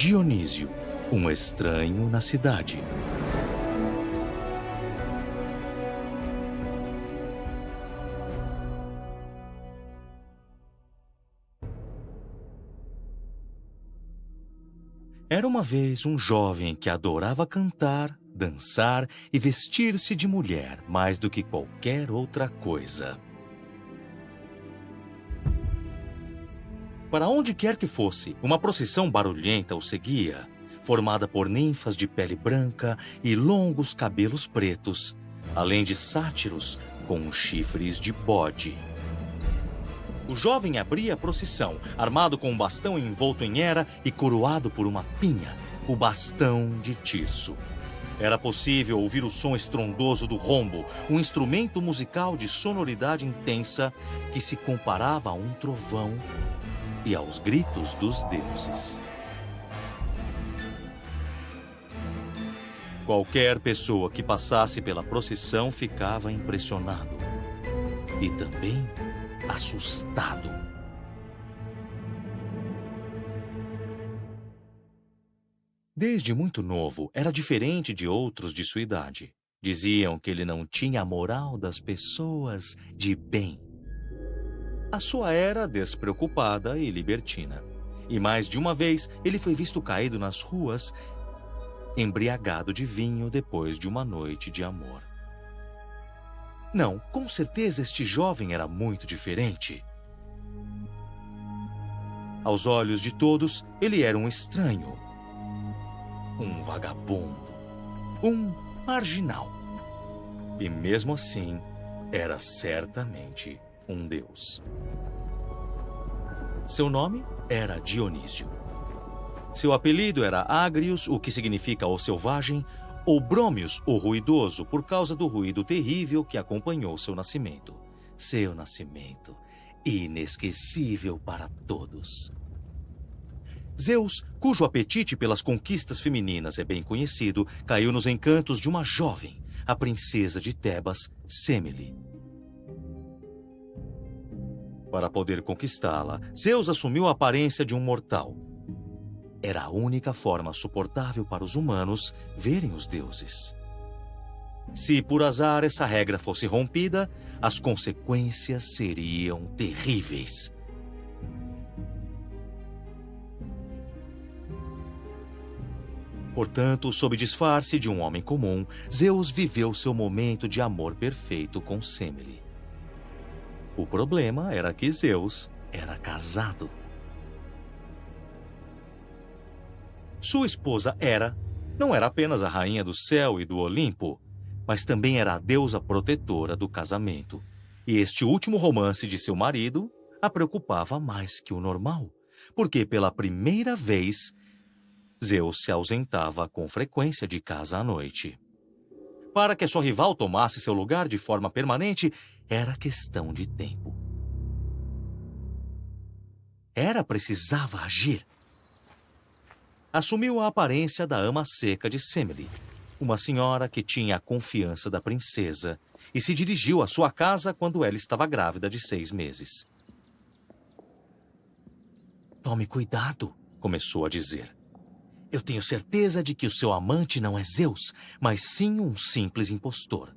Dionísio, um estranho na cidade. Era uma vez um jovem que adorava cantar, dançar e vestir-se de mulher mais do que qualquer outra coisa. Para onde quer que fosse, uma procissão barulhenta o seguia, formada por ninfas de pele branca e longos cabelos pretos, além de sátiros com chifres de bode. O jovem abria a procissão, armado com um bastão envolto em era e coroado por uma pinha, o bastão de Tirso. Era possível ouvir o som estrondoso do rombo, um instrumento musical de sonoridade intensa que se comparava a um trovão e aos gritos dos deuses. Qualquer pessoa que passasse pela procissão ficava impressionado e também assustado. Desde muito novo, era diferente de outros de sua idade. Diziam que ele não tinha a moral das pessoas de bem. A sua era despreocupada e libertina. E mais de uma vez, ele foi visto caído nas ruas, embriagado de vinho depois de uma noite de amor. Não, com certeza este jovem era muito diferente. Aos olhos de todos, ele era um estranho, um vagabundo, um marginal. E mesmo assim, era certamente um deus. Seu nome era Dionísio. Seu apelido era Agrius, o que significa o selvagem, ou Brômios, o ruidoso, por causa do ruído terrível que acompanhou seu nascimento. Seu nascimento, inesquecível para todos. Zeus, cujo apetite pelas conquistas femininas é bem conhecido, caiu nos encantos de uma jovem, a princesa de Tebas, Semele. Para poder conquistá-la, Zeus assumiu a aparência de um mortal. Era a única forma suportável para os humanos verem os deuses. Se por azar essa regra fosse rompida, as consequências seriam terríveis. Portanto, sob disfarce de um homem comum, Zeus viveu seu momento de amor perfeito com Semele. O problema era que Zeus era casado. Sua esposa Hera não era apenas a rainha do céu e do Olimpo, mas também era a deusa protetora do casamento. E este último romance de seu marido a preocupava mais que o normal, porque pela primeira vez, Zeus se ausentava com frequência de casa à noite. Para que a sua rival tomasse seu lugar de forma permanente, era questão de tempo. Hera precisava agir. Assumiu a aparência da ama seca de Semele, uma senhora que tinha a confiança da princesa, e se dirigiu à sua casa quando ela estava grávida de 6 meses. "Tome cuidado", começou a dizer. "Eu tenho certeza de que o seu amante não é Zeus, mas sim um simples impostor.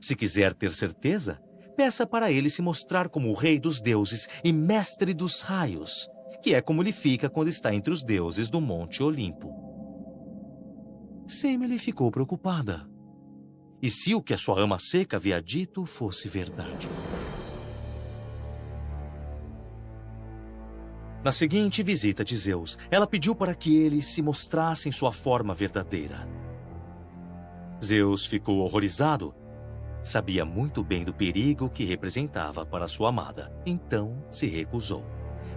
Se quiser ter certeza, peça para ele se mostrar como o rei dos deuses e mestre dos raios, que é como ele fica quando está entre os deuses do Monte Olimpo." Semele ficou preocupada. E se o que a sua ama seca havia dito fosse verdade? Na seguinte visita de Zeus, ela pediu para que ele se mostrasse em sua forma verdadeira. Zeus ficou horrorizado. Sabia muito bem do perigo que representava para sua amada, então se recusou.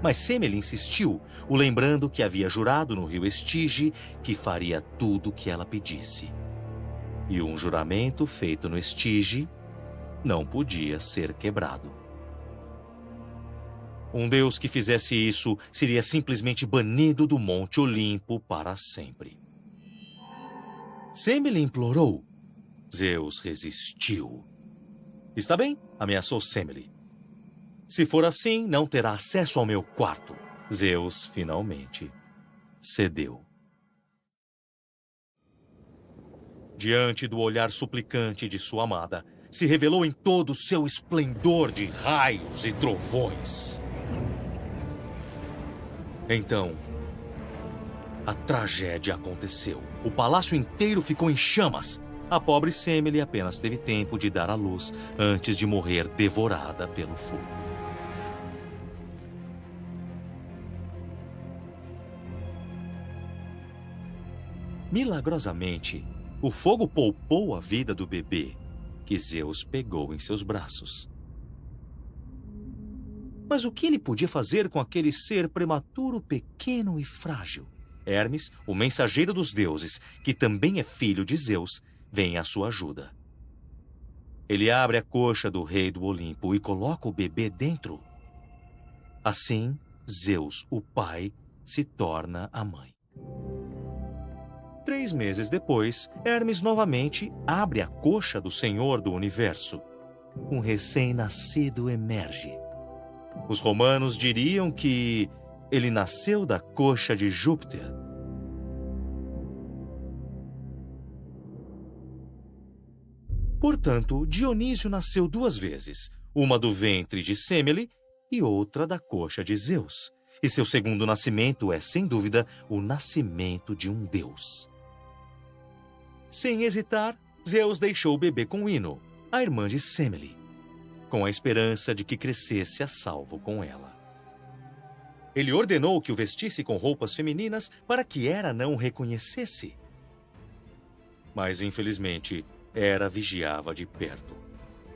Mas Semele insistiu, o lembrando que havia jurado no rio Estige que faria tudo o que ela pedisse. E um juramento feito no Estige não podia ser quebrado. Um deus que fizesse isso seria simplesmente banido do Monte Olimpo para sempre. Semele implorou. Zeus resistiu. "Está bem", ameaçou Semele. "Se for assim, não terá acesso ao meu quarto." Zeus finalmente cedeu. Diante do olhar suplicante de sua amada, se revelou em todo o seu esplendor de raios e trovões. Então, a tragédia aconteceu. O palácio inteiro ficou em chamas. A pobre Semele apenas teve tempo de dar à luz antes de morrer devorada pelo fogo. Milagrosamente, o fogo poupou a vida do bebê, que Zeus pegou em seus braços. Mas o que ele podia fazer com aquele ser prematuro, pequeno e frágil? Hermes, o mensageiro dos deuses, que também é filho de Zeus, vem à sua ajuda. Ele abre a coxa do rei do Olimpo e coloca o bebê dentro. Assim, Zeus, o pai, se torna a mãe. 3 meses depois, Hermes novamente abre a coxa do Senhor do Universo. Um recém-nascido emerge. Os romanos diriam que ele nasceu da coxa de Júpiter. Portanto, Dionísio nasceu 2 vezes, uma do ventre de Semele e outra da coxa de Zeus. E seu segundo nascimento é, sem dúvida, o nascimento de um deus. Sem hesitar, Zeus deixou o bebê com Ino, a irmã de Semele, com a esperança de que crescesse a salvo com ela. Ele ordenou que o vestisse com roupas femininas para que Hera não o reconhecesse. Mas, infelizmente, Hera vigiava de perto.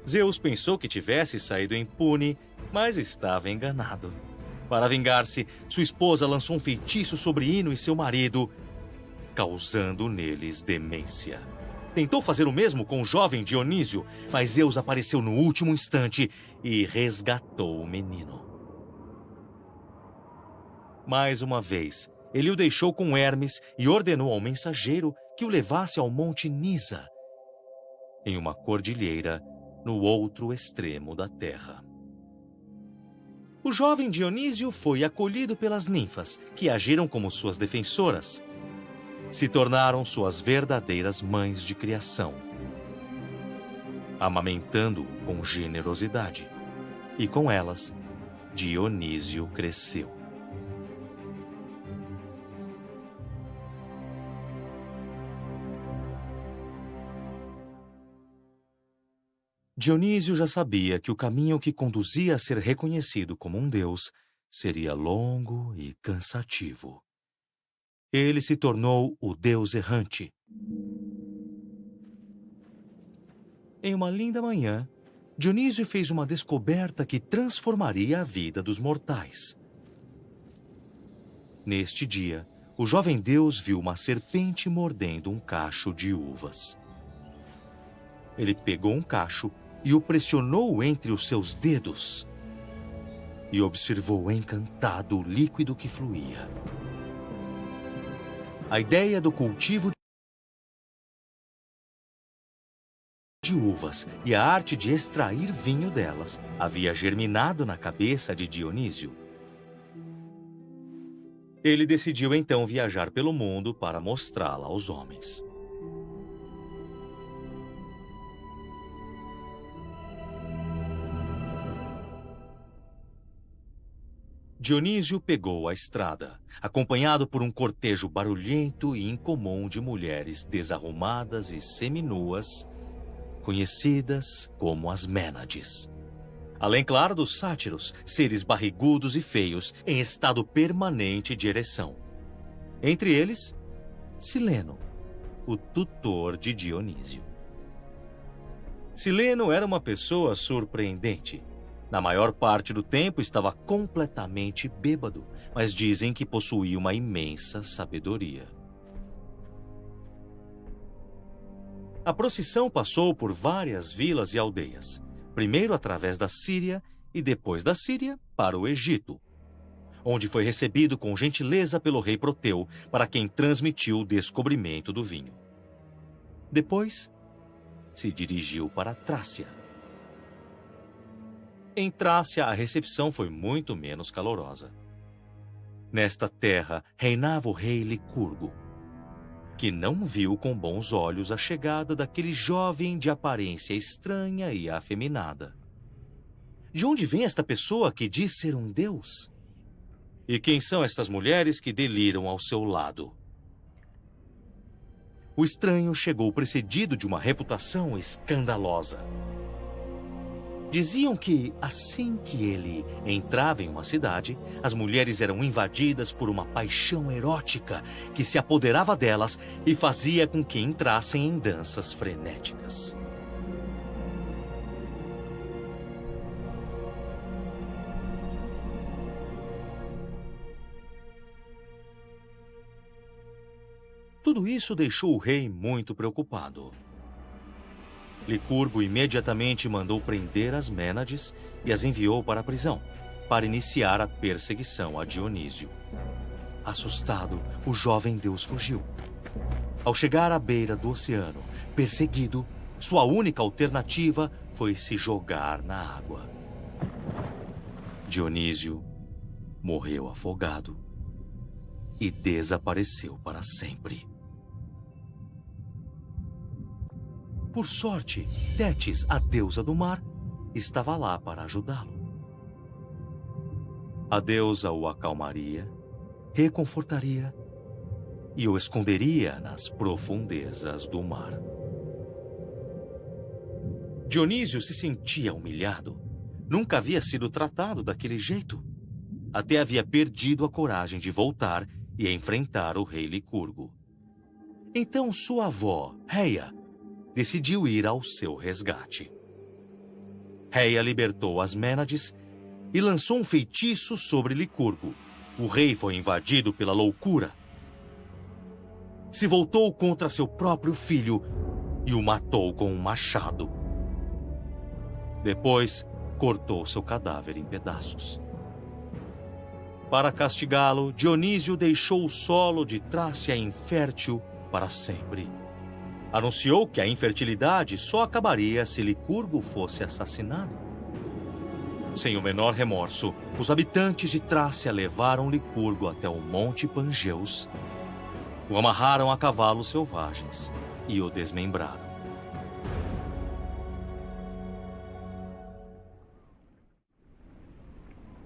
Zeus pensou que tivesse saído impune, mas estava enganado. Para vingar-se, sua esposa lançou um feitiço sobre Ino e seu marido, causando neles demência. Tentou fazer o mesmo com o jovem Dionísio, mas Zeus apareceu no último instante e resgatou o menino. Mais uma vez, ele o deixou com Hermes e ordenou ao mensageiro que o levasse ao Monte Nisa, em uma cordilheira no outro extremo da terra. O jovem Dionísio foi acolhido pelas ninfas, que agiram como suas defensoras. Se tornaram suas verdadeiras mães de criação, amamentando-o com generosidade. E com elas, Dionísio cresceu. Dionísio já sabia que o caminho que conduzia a ser reconhecido como um deus seria longo e cansativo. Ele se tornou o deus errante. Em uma linda manhã, Dionísio fez uma descoberta que transformaria a vida dos mortais. Neste dia, o jovem deus viu uma serpente mordendo um cacho de uvas. Ele pegou um cacho e o pressionou entre os seus dedos e observou encantado o líquido que fluía. A ideia do cultivo de uvas e a arte de extrair vinho delas havia germinado na cabeça de Dionísio. Ele decidiu então viajar pelo mundo para mostrá-la aos homens. Dionísio pegou a estrada, acompanhado por um cortejo barulhento e incomum de mulheres desarrumadas e seminuas, conhecidas como as Mênades. Além, claro, dos sátiros, seres barrigudos e feios em estado permanente de ereção. Entre eles, Sileno, o tutor de Dionísio. Sileno era uma pessoa surpreendente. Na maior parte do tempo estava completamente bêbado, mas dizem que possuía uma imensa sabedoria. A procissão passou por várias vilas e aldeias, primeiro através da Síria e depois da Síria para o Egito, onde foi recebido com gentileza pelo rei Proteu, para quem transmitiu o descobrimento do vinho. Depois, se dirigiu para a Trácia. Em Trácia, a recepção foi muito menos calorosa. Nesta terra reinava o rei Licurgo. que não viu com bons olhos a chegada daquele jovem de aparência estranha e afeminada. De onde vem esta pessoa que diz ser um deus? E quem são estas mulheres que deliram ao seu lado? O estranho chegou precedido de uma reputação escandalosa. Diziam que, assim que ele entrava em uma cidade, as mulheres eram invadidas por uma paixão erótica que se apoderava delas e fazia com que entrassem em danças frenéticas. Tudo isso deixou o rei muito preocupado. Licurgo imediatamente mandou prender as Mênades e as enviou para a prisão, para iniciar a perseguição a Dionísio. Assustado, o jovem deus fugiu. Ao chegar à beira do oceano, perseguido, sua única alternativa foi se jogar na água. Dionísio morreu afogado e desapareceu para sempre. Por sorte, Tétis, a deusa do mar, estava lá para ajudá-lo. A deusa o acalmaria, reconfortaria e o esconderia nas profundezas do mar. Dionísio se sentia humilhado. Nunca havia sido tratado daquele jeito. Até havia perdido a coragem de voltar e enfrentar o rei Licurgo. Então sua avó, Rheia, decidiu ir ao seu resgate. Rheia libertou as Mênades e lançou um feitiço sobre Licurgo. O rei foi invadido pela loucura. Se voltou contra seu próprio filho e o matou com um machado. Depois, cortou seu cadáver em pedaços. Para castigá-lo, Dionísio deixou o solo de Trácia infértil para sempre. Anunciou que a infertilidade só acabaria se Licurgo fosse assassinado. Sem o menor remorso, os habitantes de Trácia levaram Licurgo até o Monte Pangeus, o amarraram a cavalos selvagens e o desmembraram.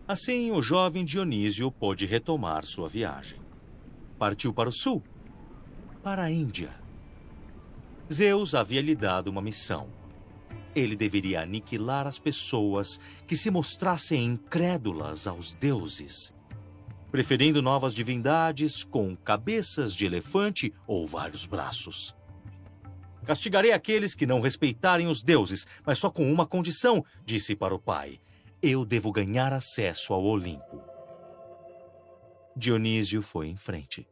Assim, o jovem Dionísio pôde retomar sua viagem. Partiu para o sul, para a Índia. Zeus havia lhe dado uma missão. Ele deveria aniquilar as pessoas que se mostrassem incrédulas aos deuses, preferindo novas divindades com cabeças de elefante ou vários braços. Castigarei aqueles que não respeitarem os deuses, mas só com uma condição, disse para o pai. Eu devo ganhar acesso ao Olimpo. Dionísio foi em frente.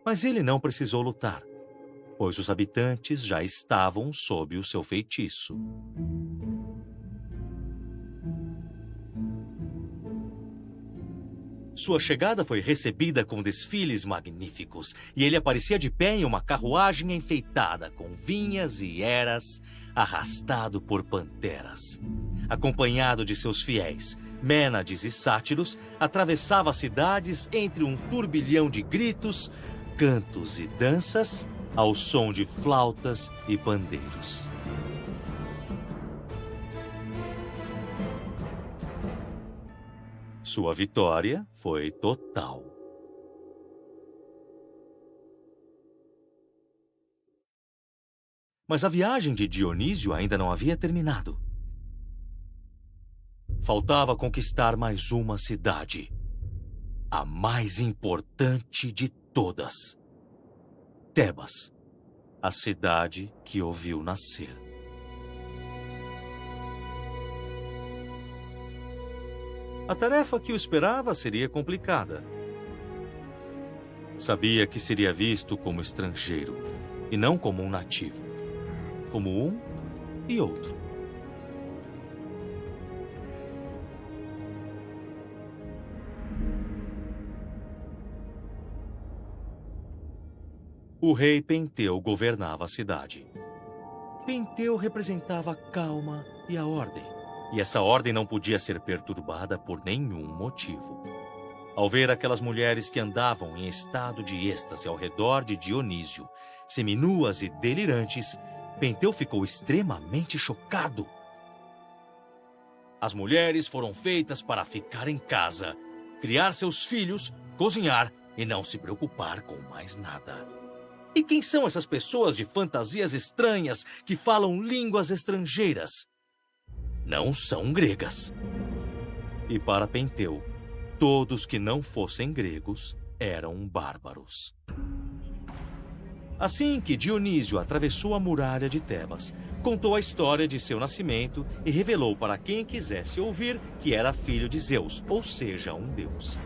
Mas ele não precisou lutar, pois os habitantes já estavam sob o seu feitiço. Sua chegada foi recebida com desfiles magníficos, e ele aparecia de pé em uma carruagem enfeitada com vinhas e eras, arrastado por panteras. Acompanhado de seus fiéis, Mênades e sátiros, atravessava cidades entre um turbilhão de gritos, cantos e danças, ao som de flautas e pandeiros. Sua vitória foi total. Mas a viagem de Dionísio ainda não havia terminado. Faltava conquistar mais uma cidade, a mais importante de todas. Tebas, a cidade que o viu nascer. A tarefa que o esperava seria complicada. Sabia que seria visto como estrangeiro e não como um nativo, como um e outro. O rei Penteu governava a cidade. Penteu representava a calma e a ordem, e essa ordem não podia ser perturbada por nenhum motivo. Ao ver aquelas mulheres que andavam em estado de êxtase ao redor de Dionísio, seminuas e delirantes, Penteu ficou extremamente chocado. As mulheres foram feitas para ficar em casa, criar seus filhos, cozinhar e não se preocupar com mais nada. E quem são essas pessoas de fantasias estranhas que falam línguas estrangeiras? Não são gregas. E para Penteu, todos que não fossem gregos eram bárbaros. Assim que Dionísio atravessou a muralha de Tebas, contou a história de seu nascimento e revelou para quem quisesse ouvir que era filho de Zeus, ou seja, um deus.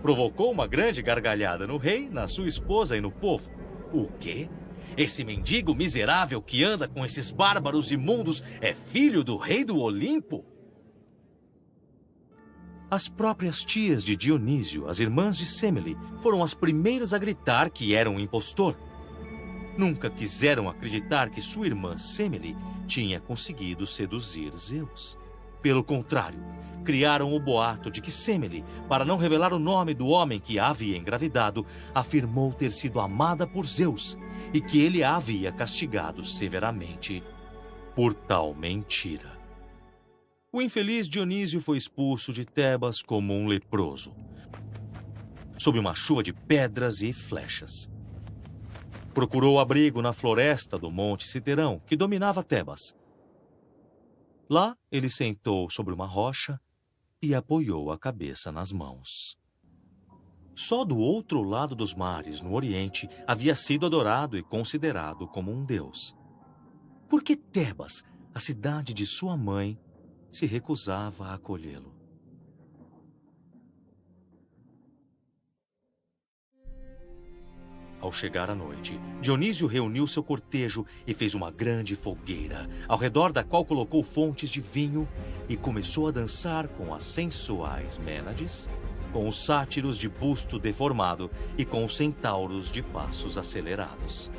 Provocou uma grande gargalhada no rei, na sua esposa e no povo. O quê? Esse mendigo miserável que anda com esses bárbaros imundos é filho do rei do Olimpo? As próprias tias de Dionísio, as irmãs de Semele, foram as primeiras a gritar que era um impostor. Nunca quiseram acreditar que sua irmã Semele tinha conseguido seduzir Zeus. Pelo contrário, criaram o boato de que Semele, para não revelar o nome do homem que a havia engravidado, afirmou ter sido amada por Zeus e que ele a havia castigado severamente por tal mentira. O infeliz Dionísio foi expulso de Tebas como um leproso, sob uma chuva de pedras e flechas. Procurou abrigo na floresta do Monte Citerão, que dominava Tebas. Lá, ele sentou sobre uma rocha e apoiou a cabeça nas mãos. Só do outro lado dos mares, no Oriente, havia sido adorado e considerado como um deus. Por que Tebas, a cidade de sua mãe, se recusava a acolhê-lo? Ao chegar à noite, Dionísio reuniu seu cortejo e fez uma grande fogueira, ao redor da qual colocou fontes de vinho e começou a dançar com as sensuais Mênades, com os sátiros de busto deformado e com os centauros de passos acelerados.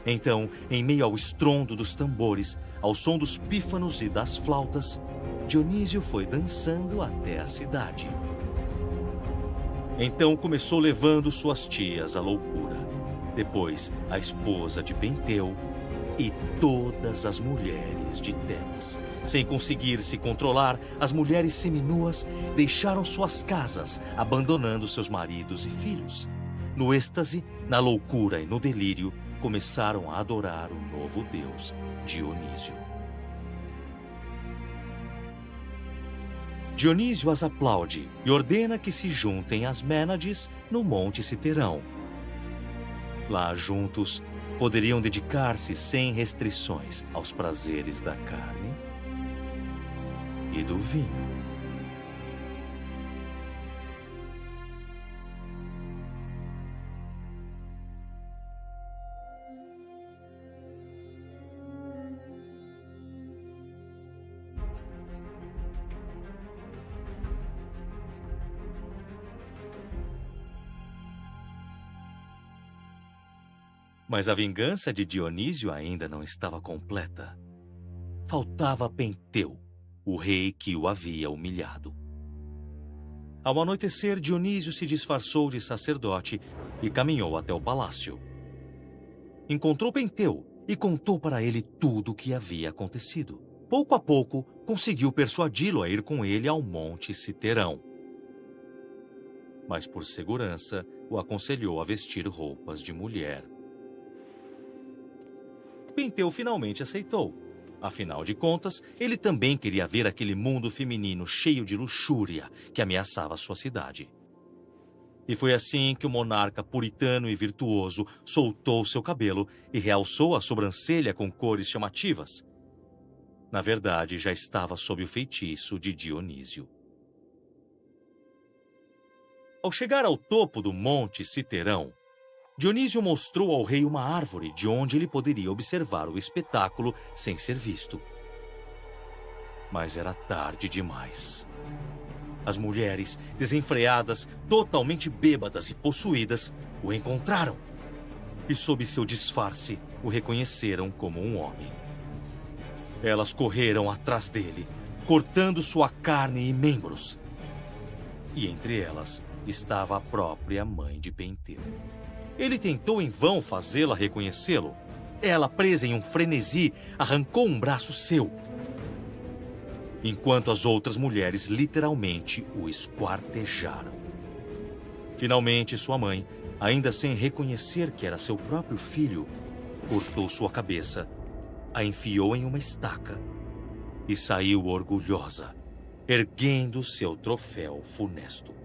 Então, em meio ao estrondo dos tambores, ao som dos pífanos e das flautas, Dionísio foi dançando até a cidade. Então começou levando suas tias à loucura. Depois, a esposa de Penteu e todas as mulheres de Tebas. Sem conseguir se controlar, as mulheres seminuas deixaram suas casas, abandonando seus maridos e filhos. No êxtase, na loucura e no delírio, começaram a adorar o novo deus, Dionísio. Dionísio as aplaude e ordena que se juntem às Mênades no Monte Citerão. Lá juntos, poderiam dedicar-se sem restrições aos prazeres da carne e do vinho. Mas a vingança de Dionísio ainda não estava completa. Faltava Penteu, o rei que o havia humilhado. Ao anoitecer, Dionísio se disfarçou de sacerdote e caminhou até o palácio. Encontrou Penteu e contou para ele tudo o que havia acontecido. Pouco a pouco, conseguiu persuadi-lo a ir com ele ao Monte Citerão. Mas por segurança, o aconselhou a vestir roupas de mulher. Penteu finalmente aceitou. Afinal de contas, ele também queria ver aquele mundo feminino cheio de luxúria que ameaçava sua cidade. E foi assim que o monarca puritano e virtuoso soltou seu cabelo e realçou a sobrancelha com cores chamativas. Na verdade, já estava sob o feitiço de Dionísio. Ao chegar ao topo do Monte Citerão, Dionísio mostrou ao rei uma árvore de onde ele poderia observar o espetáculo sem ser visto. Mas era tarde demais. As mulheres, desenfreadas, totalmente bêbadas e possuídas, o encontraram. E sob seu disfarce, o reconheceram como um homem. Elas correram atrás dele, cortando sua carne e membros. E entre elas, estava a própria mãe de Penteu. Ele tentou em vão fazê-la reconhecê-lo. Ela, presa em um frenesi, arrancou um braço seu, enquanto as outras mulheres literalmente o esquartejaram. Finalmente, sua mãe, ainda sem reconhecer que era seu próprio filho, cortou sua cabeça, a enfiou em uma estaca e saiu orgulhosa, erguendo seu troféu funesto.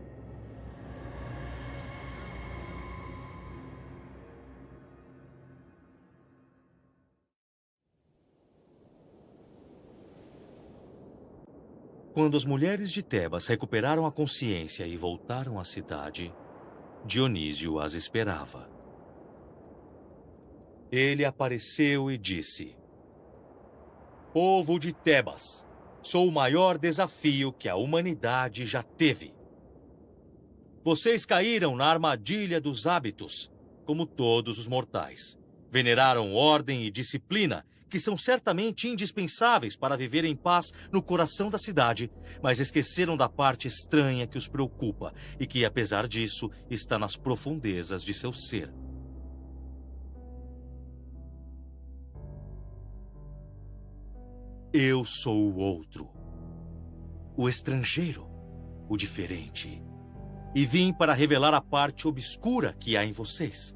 Quando as mulheres de Tebas recuperaram a consciência e voltaram à cidade, Dionísio as esperava. Ele apareceu e disse: Povo de Tebas, sou o maior desafio que a humanidade já teve. Vocês caíram na armadilha dos hábitos, como todos os mortais. Veneraram ordem e disciplina, que são certamente indispensáveis para viver em paz no coração da cidade, mas esqueceram da parte estranha que os preocupa e que, apesar disso, está nas profundezas de seu ser. Eu sou o outro, o estrangeiro, o diferente, e vim para revelar a parte obscura que há em vocês.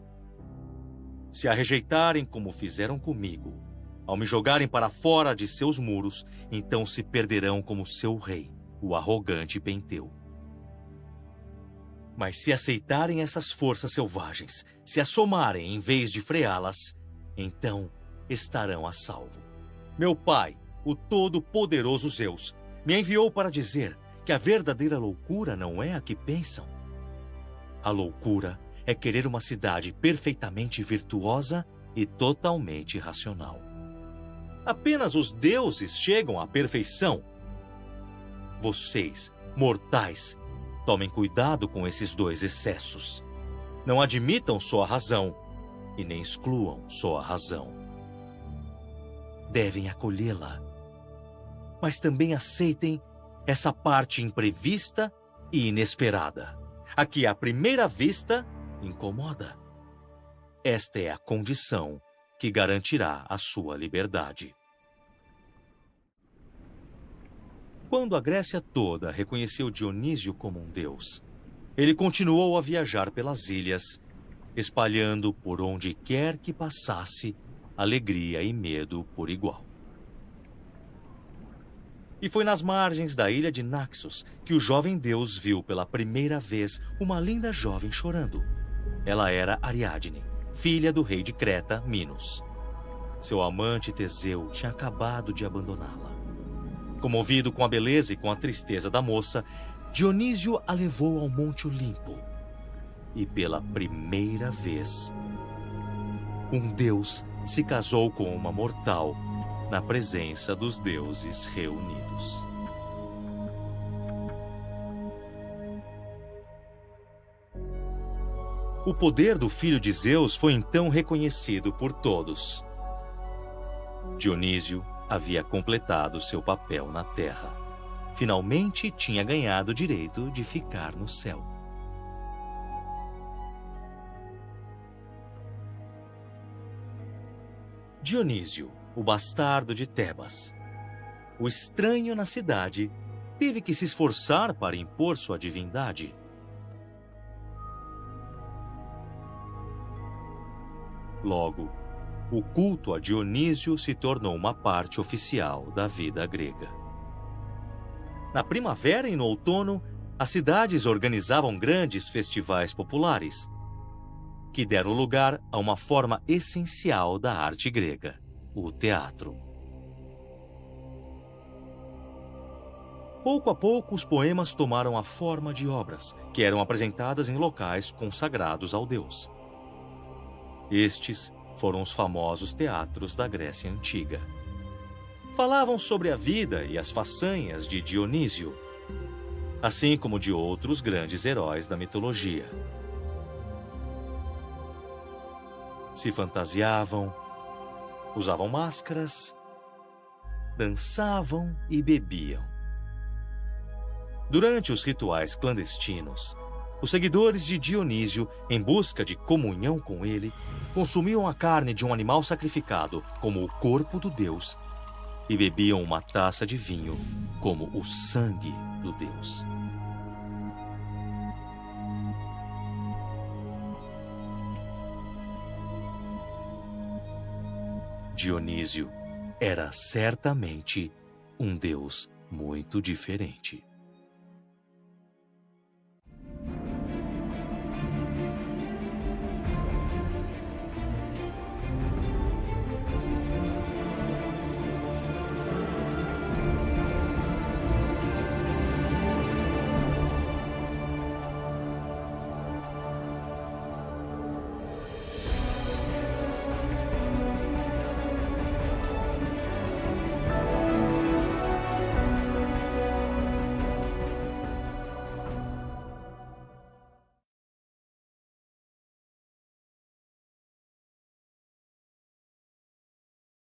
Se a rejeitarem como fizeram comigo, ao me jogarem para fora de seus muros, então se perderão como seu rei, o arrogante Penteu. Mas se aceitarem essas forças selvagens, se as somarem em vez de freá-las, então estarão a salvo. Meu pai, o todo-poderoso Zeus, me enviou para dizer que a verdadeira loucura não é a que pensam. A loucura é querer uma cidade perfeitamente virtuosa e totalmente racional. Apenas os deuses chegam à perfeição. Vocês, mortais, tomem cuidado com esses dois excessos. Não admitam só a razão e nem excluam só a razão. Devem acolhê-la, mas também aceitem essa parte imprevista e inesperada, a que à primeira vista incomoda. Esta é a condição que garantirá a sua liberdade. Quando a Grécia toda reconheceu Dionísio como um deus, ele continuou a viajar pelas ilhas, espalhando por onde quer que passasse alegria e medo por igual. E foi nas margens da ilha de Naxos que o jovem deus viu pela primeira vez uma linda jovem chorando. Ela era Ariadne, filha do rei de Creta, Minos. Seu amante Teseu tinha acabado de abandoná-la. Comovido com a beleza e com a tristeza da moça, Dionísio a levou ao Monte Olimpo. E pela primeira vez, um deus se casou com uma mortal na presença dos deuses reunidos. O poder do filho de Zeus foi então reconhecido por todos. Dionísio havia completado seu papel na Terra. Finalmente tinha ganhado o direito de ficar no céu. Dionísio, o bastardo de Tebas, o estranho na cidade, teve que se esforçar para impor sua divindade. Logo, o culto a Dionísio se tornou uma parte oficial da vida grega. Na primavera e no outono, as cidades organizavam grandes festivais populares, que deram lugar a uma forma essencial da arte grega, o teatro. Pouco a pouco, os poemas tomaram a forma de obras, que eram apresentadas em locais consagrados ao deus. Estes foram os famosos teatros da Grécia Antiga. Falavam sobre a vida e as façanhas de Dionísio, assim como de outros grandes heróis da mitologia. Se fantasiavam, usavam máscaras, dançavam e bebiam. Durante os rituais clandestinos, Os seguidores de Dionísio, em busca de comunhão com ele, consumiam a carne de um animal sacrificado como o corpo do deus e bebiam uma taça de vinho como o sangue do deus. Dionísio era certamente um deus muito diferente.